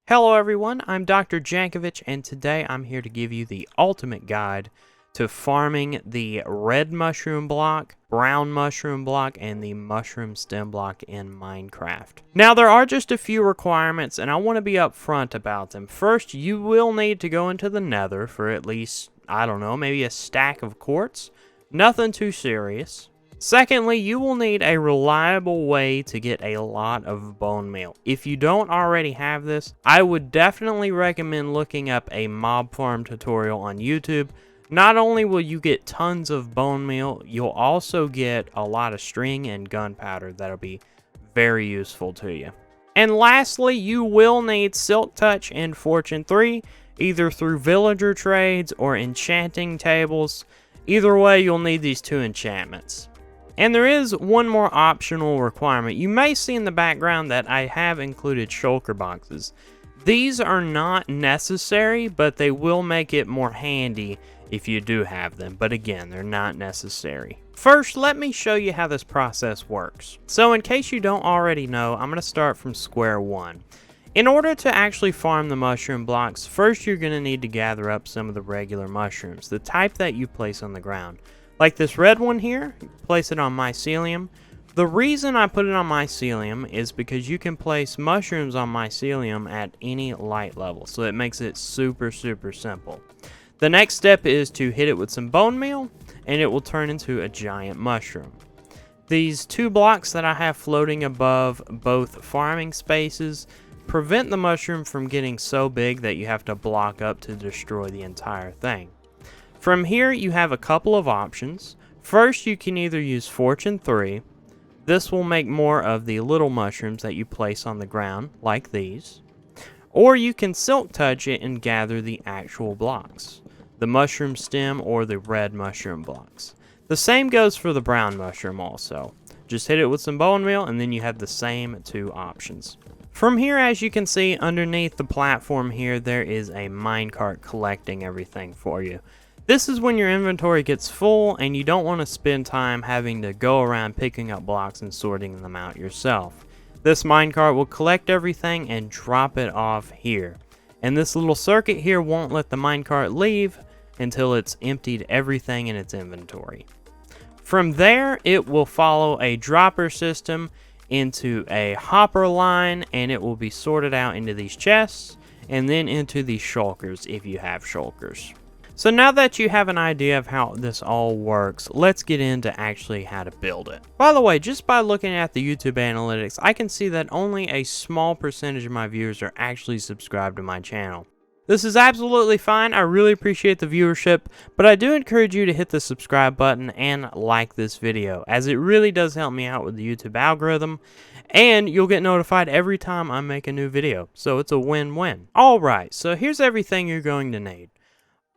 Hello everyone, I'm Dr. Jankovic, and today I'm here to give you the ultimate guide to farming the red mushroom block, brown mushroom block, and the mushroom stem block in Minecraft. Now there are just a few requirements, and I want to be upfront about them. First, you will need to go into the nether for at least, I don't know, maybe a stack of quartz. Nothing too serious. Secondly, you will need a reliable way to get a lot of bone meal. If you don't already have this, I would definitely recommend looking up a mob farm tutorial on YouTube. Not only will you get tons of bone meal, you'll also get a lot of string and gunpowder that'll be very useful to you. And lastly, you will need Silk Touch and Fortune 3, either through villager trades or enchanting tables. Either way, you'll need these two enchantments. And there is one more optional requirement. You may see in the background that I have included shulker boxes. These are not necessary, but they will make it more handy if you do have them. But again, they're not necessary. First, let me show you how this process works. So in case you don't already know, I'm going to start from square one. In order to actually farm the mushroom blocks, first you're going to need to gather up some of the regular mushrooms, the type that you place on the ground. Like this red one here, place it on mycelium. The reason I put it on mycelium is because you can place mushrooms on mycelium at any light level, so it makes it super simple. The next step is to hit it with some bone meal, and it will turn into a giant mushroom. These two blocks that I have floating above both farming spaces prevent the mushroom from getting so big that you have to block up to destroy the entire thing. From here, you have a couple of options. First, you can either use Fortune 3. This will make more of the little mushrooms that you place on the ground, like these. Or you can Silk Touch it and gather the actual blocks, the mushroom stem or the red mushroom blocks. The same goes for the brown mushroom also. Just hit it with some bone meal and then you have the same two options. From here, as you can see, underneath the platform here, there is a minecart collecting everything for you. This is when your inventory gets full and you don't want to spend time having to go around picking up blocks and sorting them out yourself. This minecart will collect everything and drop it off here. And this little circuit here won't let the minecart leave until it's emptied everything in its inventory. From there, it will follow a dropper system into a hopper line, and it will be sorted out into these chests and then into these shulkers if you have shulkers. So now that you have an idea of how this all works, let's get into actually how to build it. By the way, just by looking at the YouTube analytics, I can see that only a small percentage of my viewers are actually subscribed to my channel. This is absolutely fine. I really appreciate the viewership, but I do encourage you to hit the subscribe button and like this video, as it really does help me out with the YouTube algorithm, and you'll get notified every time I make a new video, so it's a win-win. Alright, so here's everything you're going to need.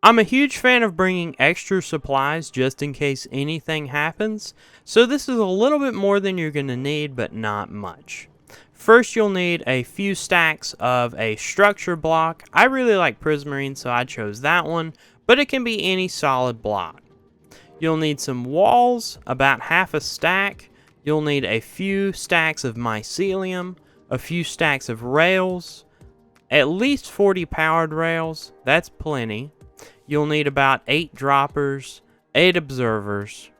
I'm a huge fan of bringing extra supplies just in case anything happens, so this is a little bit more than you're going to need, but not much. First, you'll need a few stacks of a structure block. I really like prismarine, so I chose that one, but it can be any solid block. You'll need some walls, about half a stack. You'll need a few stacks of mycelium, a few stacks of rails, at least 40 powered rails. That's plenty. You'll need about 8 droppers, 8 observers,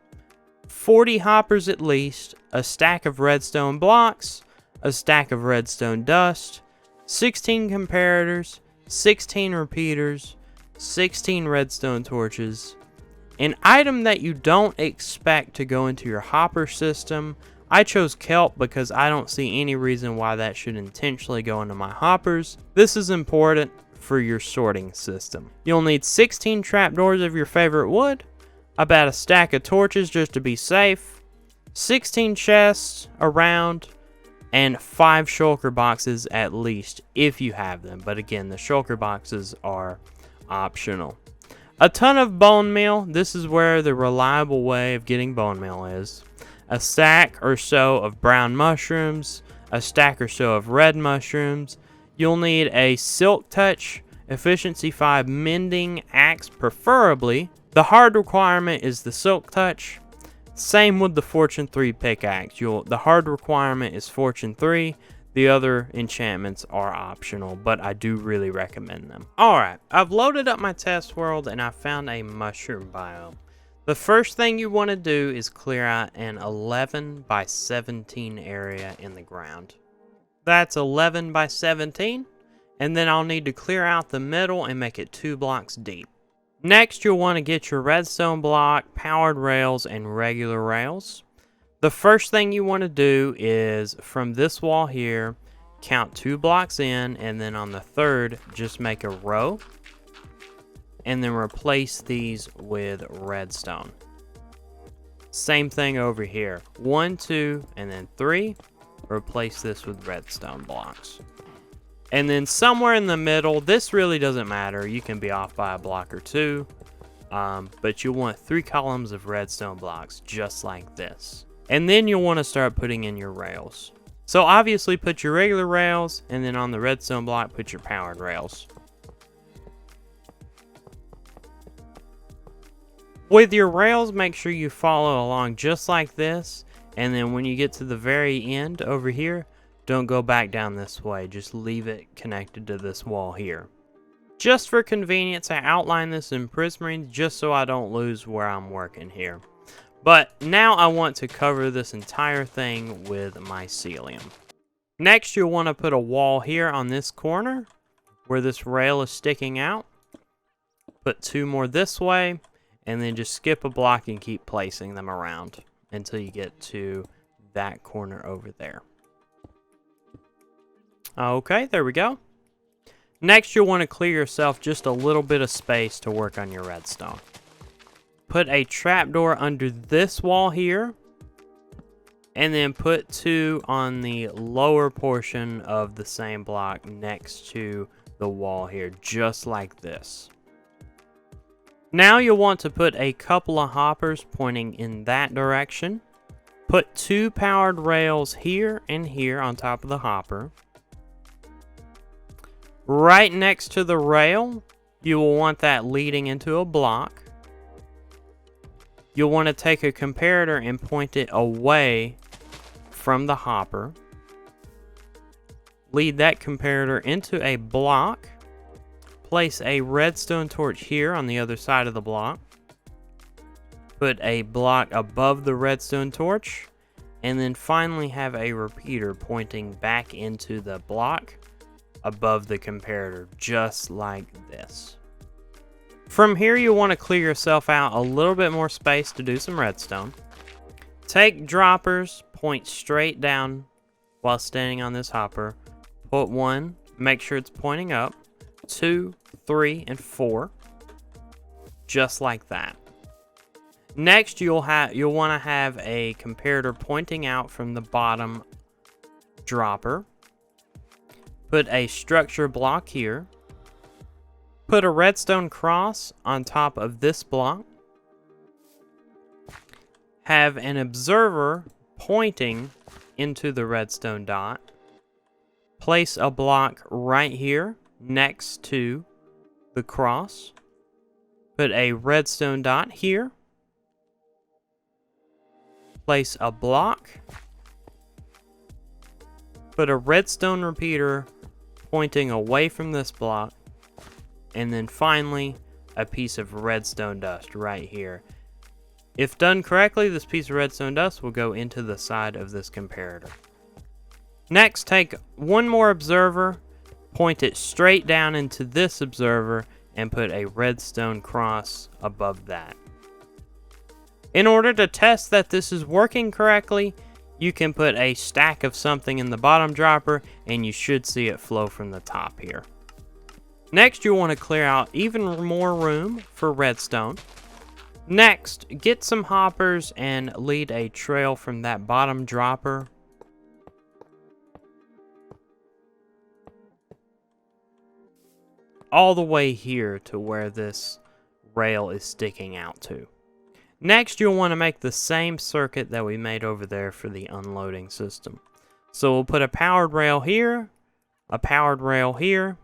40 hoppers at least, a stack of redstone blocks, a stack of redstone dust, 16 comparators, 16 repeaters, 16 redstone torches. An item that you don't expect to go into your hopper system, I chose kelp because I don't see any reason why that should intentionally go into my hoppers. This is important for your sorting system. You'll need 16 trapdoors of your favorite wood, about a stack of torches just to be safe, 16 chests around, and 5 shulker boxes at least if you have them. But again, the shulker boxes are optional. A ton of bone meal. This is where the reliable way of getting bone meal is. A stack or so of brown mushrooms, a stack or so of red mushrooms. You'll need a Silk Touch Efficiency 5 mending axe preferably. The hard requirement is the Silk Touch. Same with the Fortune 3 pickaxe. The hard requirement is Fortune 3. The other enchantments are optional, but I do really recommend them. Alright, I've loaded up my test world and I found a mushroom biome. The first thing you want to do is clear out an 11 by 17 area in the ground. That's 11 by 17, and then I'll need to clear out the middle and make it 2 blocks deep. Next, you'll want to get your redstone block, powered rails, and regular rails. The first thing you want to do is from this wall here, count 2 blocks in, and then on the third, just make a row. And then replace these with redstone. Same thing over here. 1, 2, and then 3. Replace this with redstone blocks. And then somewhere in the middle, this really doesn't matter. You can be off by a block or 2. But you'll want 3 columns of redstone blocks, just like this. And then you'll want to start putting in your rails. So obviously put your regular rails, and then on the redstone block, put your powered rails. With your rails, make sure you follow along just like this, and then when you get to the very end over here, don't go back down this way, just leave it connected to this wall here. Just for convenience, I outline this in prismarine just so I don't lose where I'm working here. But now I want to cover this entire thing with mycelium. Next, you'll want to put a wall here on this corner where this rail is sticking out. Put 2 more this way. And then just skip a block and keep placing them around until you get to that corner over there. Okay, there we go. Next, you'll want to clear yourself just a little bit of space to work on your redstone. Put a trapdoor under this wall here. And then put 2 on the lower portion of the same block next to the wall here, just like this. Now you'll want to put a couple of hoppers pointing in that direction. Put 2 powered rails here and here on top of the hopper. Right next to the rail, you will want that leading into a block. You'll want to take a comparator and point it away from the hopper. Lead that comparator into a block. Place a redstone torch here on the other side of the block. Put a block above the redstone torch. And then finally have a repeater pointing back into the block above the comparator, just like this. From here, you'll want to clear yourself out a little bit more space to do some redstone. Take droppers, point straight down while standing on this hopper. Put 1, make sure it's pointing up. 2, 3, and 4, just like that. Next, you'll want to have a comparator pointing out from the bottom dropper. Put a structure block here. Put a redstone cross on top of this block. Have an observer pointing into the redstone dot. Place a block right here next to the cross. Put a redstone dot here. Place a block. Put a redstone repeater pointing away from this block. And then finally, a piece of redstone dust right here. If done correctly, this piece of redstone dust will go into the side of this comparator. Next, take 1 more observer, point it straight down into this observer, and put a redstone cross above that. In order to test that this is working correctly, you can put a stack of something in the bottom dropper, and you should see it flow from the top here. Next, you'll want to clear out even more room for redstone. Next, get some hoppers and lead a trail from that bottom dropper all the way here to where this rail is sticking out to. Next, you'll want to make the same circuit that we made over there for the unloading system. So we'll put a powered rail here, a powered rail here,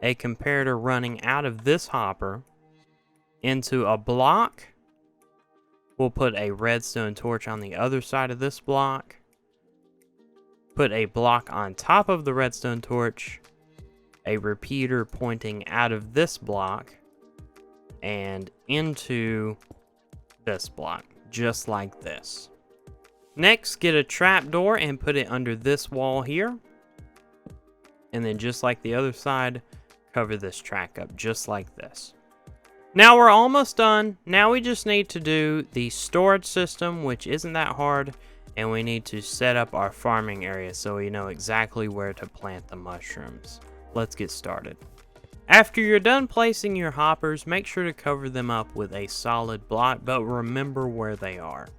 a comparator running out of this hopper into a block. We'll put a redstone torch on the other side of this block. put a block on top of the redstone torch, a repeater pointing out of this block and into this block, just like this. Next, get a trapdoor and put it under this wall here. And then just like the other side, cover this track up just like this. Now we're almost done. Now we just need to do the storage system, which isn't that hard. And we need to set up our farming area so we know exactly where to plant the mushrooms. Let's get started. After you're done placing your hoppers, make sure to cover them up with a solid block, but remember where they are.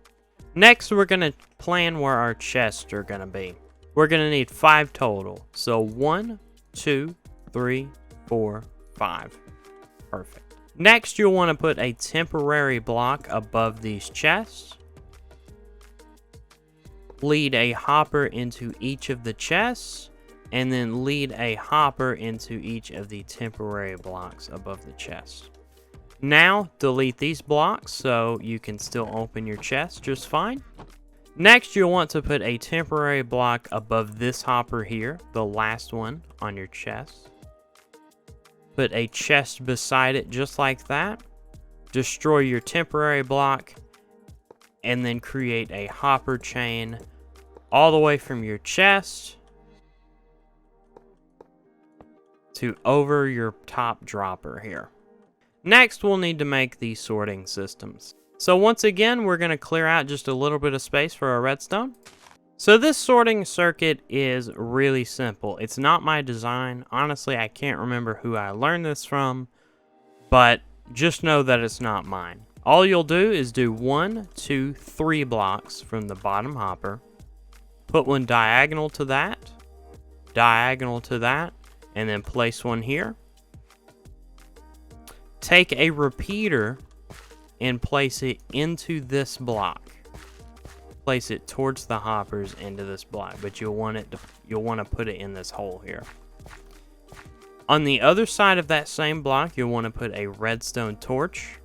Next, we're going to plan where our chests are going to be. We're going to need 5 total. So 1, 2, 3, 4, 5. Perfect. Next, you'll want to put a temporary block above these chests. Lead a hopper into each of the chests, and then lead a hopper into each of the temporary blocks above the chest. Now, delete these blocks so you can still open your chest just fine. Next, you'll want to put a temporary block above this hopper here, the last one on your chest. Put a chest beside it just like that. Destroy your temporary block, and then create a hopper chain all the way from your chest to over your top dropper here. Next, we'll need to make these sorting systems. So once again, we're going to clear out just a little bit of space for our redstone. So this sorting circuit is really simple. It's not my design. Honestly, I can't remember who I learned this from, but just know that it's not mine. All you'll do is do 1, 2, 3 blocks from the bottom hopper. Put one diagonal to that, and then place one here. Take a repeater and place it into this block. Place it towards the hoppers into this block, but you'll want to put it in this hole here. On the other side of that same block, you'll want to put a redstone torch.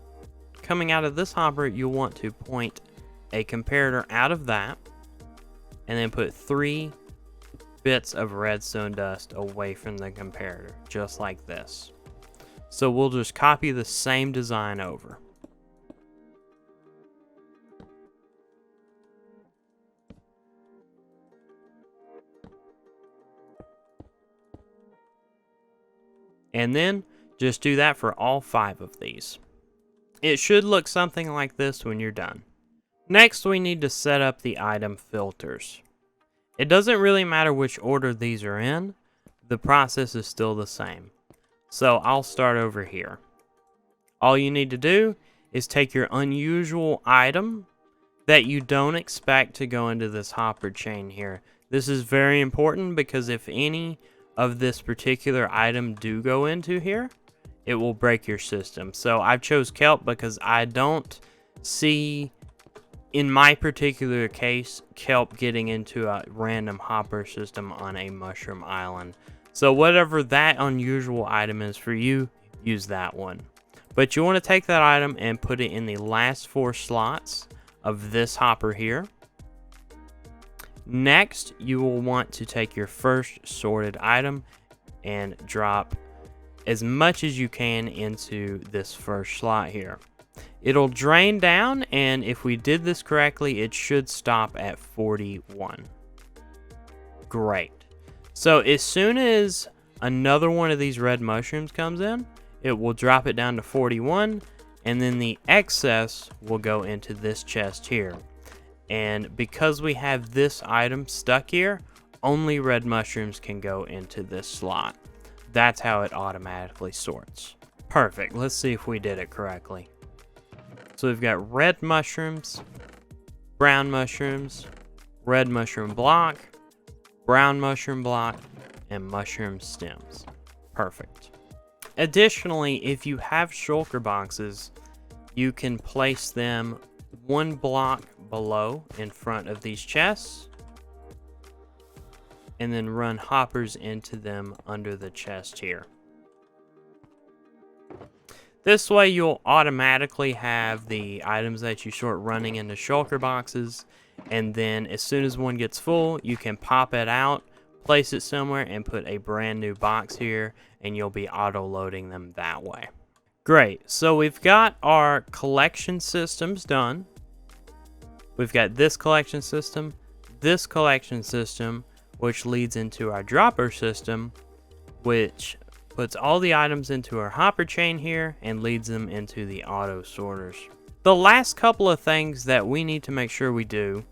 Coming out of this hopper, you'll want to point a comparator out of that, and then put 3 bits of redstone dust away from the comparator, just like this. So we'll just copy the same design over. And then just do that for all 5 of these. It should look something like this when you're done. Next, we need to set up the item filters. It doesn't really matter which order these are in, the process is still the same. So I'll start over here. All you need to do is take your unusual item that you don't expect to go into this hopper chain here. This is very important because if any of this particular item do go into here, it will break your system. So I've chose kelp because I don't see, in my particular case, kelp getting into a random hopper system on a mushroom island. So whatever that unusual item is for you, use that one. But you want to take that item and put it in the last 4 slots of this hopper here. Next, you will want to take your first sorted item and drop as much as you can into this first slot here. It'll drain down, and if we did this correctly, it should stop at 41. Great. So as soon as another one of these red mushrooms comes in, it will drop it down to 41, and then the excess will go into this chest here. And because we have this item stuck here, only red mushrooms can go into this slot. That's how it automatically sorts. Perfect. Let's see if we did it correctly. So we've got red mushrooms, brown mushrooms, red mushroom block, brown mushroom block, and mushroom stems. Perfect. Additionally, if you have shulker boxes, you can place them 1 block below in front of these chests, and then run hoppers into them under the chest here. This way you'll automatically have the items that you sort running into shulker boxes, and then as soon as one gets full, you can pop it out, place it somewhere, and put a brand new box here, and you'll be auto-loading them that way. Great, so we've got our collection systems done. We've got this collection system, which leads into our dropper system, which puts all the items into our hopper chain here and leads them into the auto sorters. The last couple of things that we need to make sure we do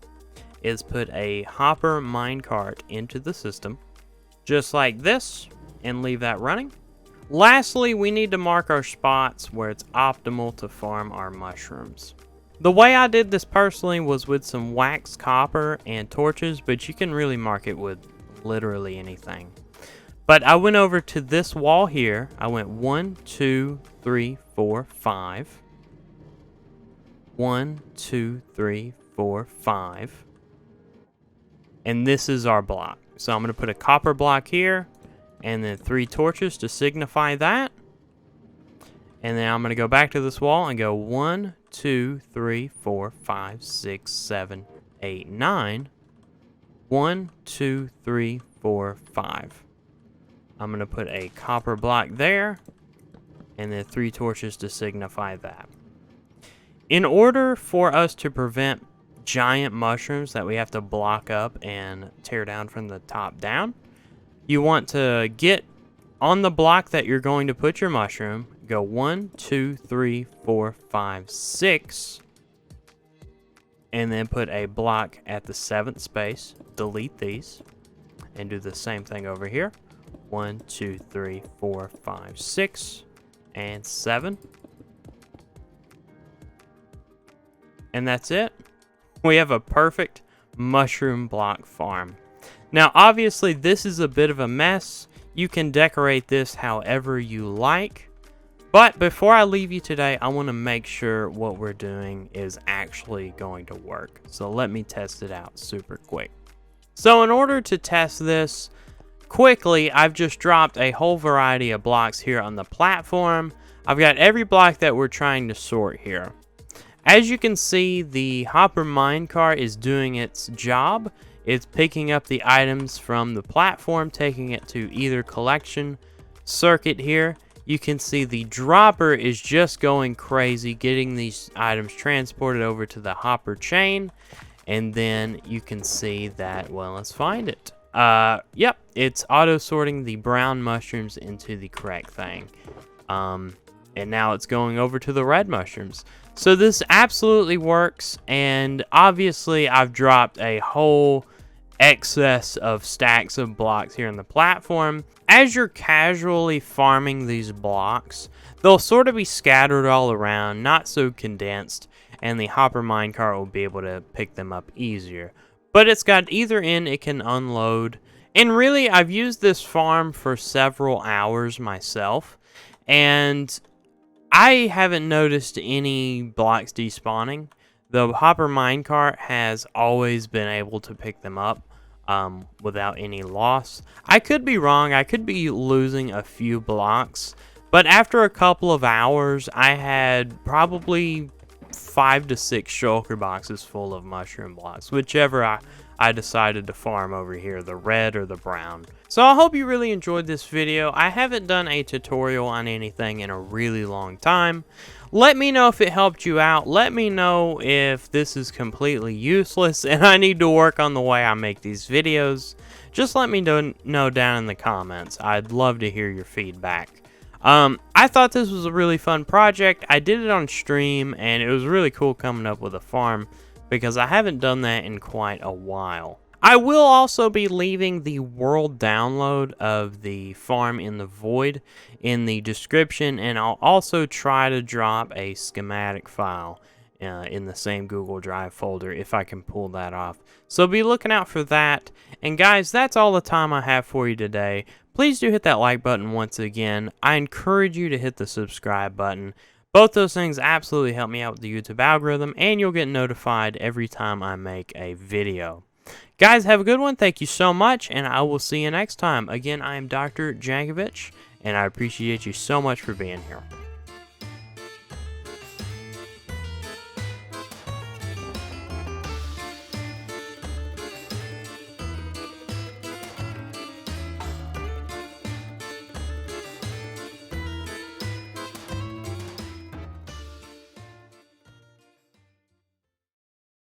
is put a hopper minecart into the system, just like this, and leave that running. Lastly, we need to mark our spots where it's optimal to farm our mushrooms. The way I did this personally was with some wax copper and torches, but you can really mark it with literally anything. But I went over to this wall here. I went 1, 2, 3, 4, 5. 1, 2, 3, 4, 5. And this is our block. So I'm going to put a copper block here, and then 3 torches to signify that. And then I'm going to go back to this wall and go 1, 2, 3, 4, 5, 6, 7, 8, 9. 1, 2, 3, 4, 5. I'm going to put a copper block there, and then 3 torches to signify that. In order for us to prevent giant mushrooms that we have to block up and tear down from the top down, you want to get on the block that you're going to put your mushroom, go 1, 2, 3, 4, 5, 6, and then put a block at the 7th space, delete these, and do the same thing over here. 1, 2, 3, 4, 5, 6, and 7. And that's it. We have a perfect mushroom block farm. Now, obviously, this is a bit of a mess. You can decorate this however you like. But before I leave you today, I want to make sure what we're doing is actually going to work. So let me test it out super quick. So in order to test this quickly, I've just dropped a whole variety of blocks here on the platform. I've got every block that we're trying to sort here. As you can see, the hopper minecart is doing its job. It's picking up the items from the platform, taking it to either collection circuit here. You can see the dropper is just going crazy, getting these items transported over to the hopper chain. And then you can see that, well, let's find it. Yep, it's auto sorting the brown mushrooms into the correct thing. And now it's going over to the red mushrooms. So this absolutely works, and obviously I've dropped a whole excess of stacks of blocks here on the platform. As you're casually farming these blocks, they'll sort of be scattered all around, not so condensed, and the hopper minecart will be able to pick them up easier. But it's got either end it can unload, and really I've used this farm for several hours myself, and I haven't noticed any blocks despawning. The hopper minecart has always been able to pick them up without any loss. I could be wrong. I could be losing a few blocks. But after a couple of hours, I had probably 5 to 6 shulker boxes full of mushroom blocks, whichever I decided to farm over here, the red or the brown. So I hope you really enjoyed this video. I haven't done a tutorial on anything in a really long time. Let me know if it helped you out. Let me know if this is completely useless and I need to work on the way I make these videos. Just let me know down in the comments. I'd love to hear your feedback. I thought this was a really fun project. I did it on stream and it was really cool coming up with a farm, because I haven't done that in quite a while. I will also be leaving the world download of the farm in the void in the description, and I'll also try to drop a schematic file in the same Google Drive folder if I can pull that off. So be looking out for that. And guys, that's all the time I have for you today. Please do hit that like button once again. I encourage you to hit the subscribe button. Both those things absolutely help me out with the YouTube algorithm, and you'll get notified every time I make a video. Guys, have a good one. Thank you so much, and I will see you next time. Again, I am Dr. Jankovic, and I appreciate you so much for being here.